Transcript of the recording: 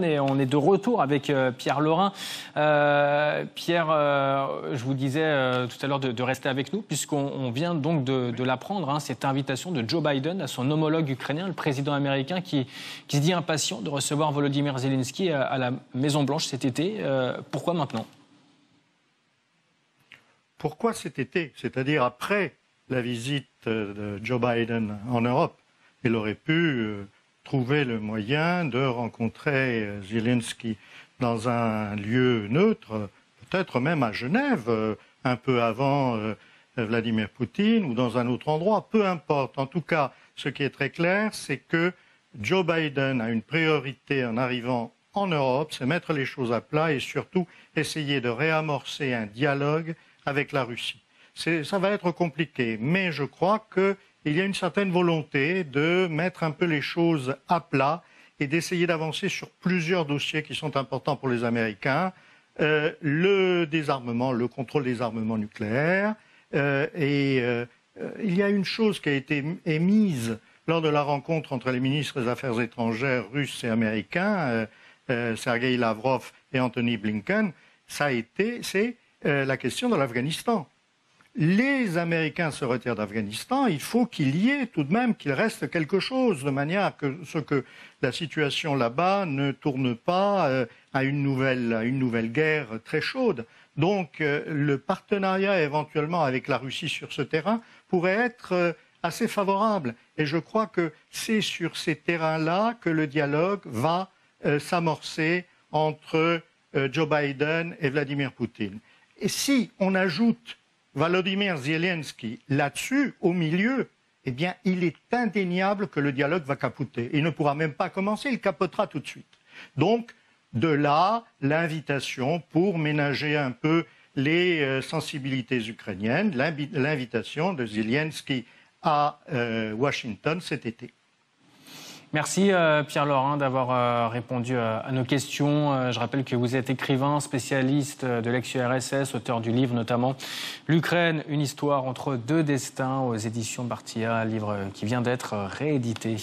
Et on est de retour avec Pierre Laurin. Pierre, je vous disais tout à l'heure de rester avec nous, puisqu'on vient donc de l'apprendre, cette invitation de Joe Biden à son homologue ukrainien, le président américain, qui se dit impatient de recevoir Volodymyr Zelensky à la Maison-Blanche cet été. Pourquoi maintenant ? Pourquoi cet été ? C'est-à-dire après la visite de Joe Biden en Europe. Il aurait pu trouver le moyen de rencontrer Zelensky dans un lieu neutre, peut-être même à Genève, un peu avant Vladimir Poutine, ou dans un autre endroit, peu importe. En tout cas, ce qui est très clair, c'est que Joe Biden a une priorité en arrivant en Europe, c'est mettre les choses à plat et surtout essayer de réamorcer un dialogue avec la Russie. Ça va être compliqué, mais je crois qu'il y a une certaine volonté de mettre un peu les choses à plat et d'essayer d'avancer sur plusieurs dossiers qui sont importants pour les Américains. Le désarmement, le contrôle des armements nucléaires. Il y a une chose qui a été émise lors de la rencontre entre les ministres des Affaires étrangères russes et américains, Sergei Lavrov et Anthony Blinken, c'est la question de l'Afghanistan. Les Américains se retirent d'Afghanistan, il faut qu'il y ait tout de même, qu'il reste quelque chose, de manière à ce que la situation là-bas ne tourne pas à une nouvelle guerre très chaude. Donc le partenariat éventuellement avec la Russie sur ce terrain pourrait être assez favorable. Et je crois que c'est sur ces terrains-là que le dialogue va s'amorcer entre Joe Biden et Vladimir Poutine. Et si on ajoute Volodymyr Zelensky là-dessus, au milieu, eh bien, il est indéniable que le dialogue va capoter. Il ne pourra même pas commencer, il capotera tout de suite. Donc, de là, l'invitation pour ménager un peu les sensibilités ukrainiennes, l'invitation de Zelensky à Washington cet été. Merci Pierre Laurin d'avoir répondu à nos questions. Je rappelle que vous êtes écrivain, spécialiste de l'ex-URSS, auteur du livre notamment « L'Ukraine, une histoire entre deux destins » aux éditions Barthia, livre qui vient d'être réédité.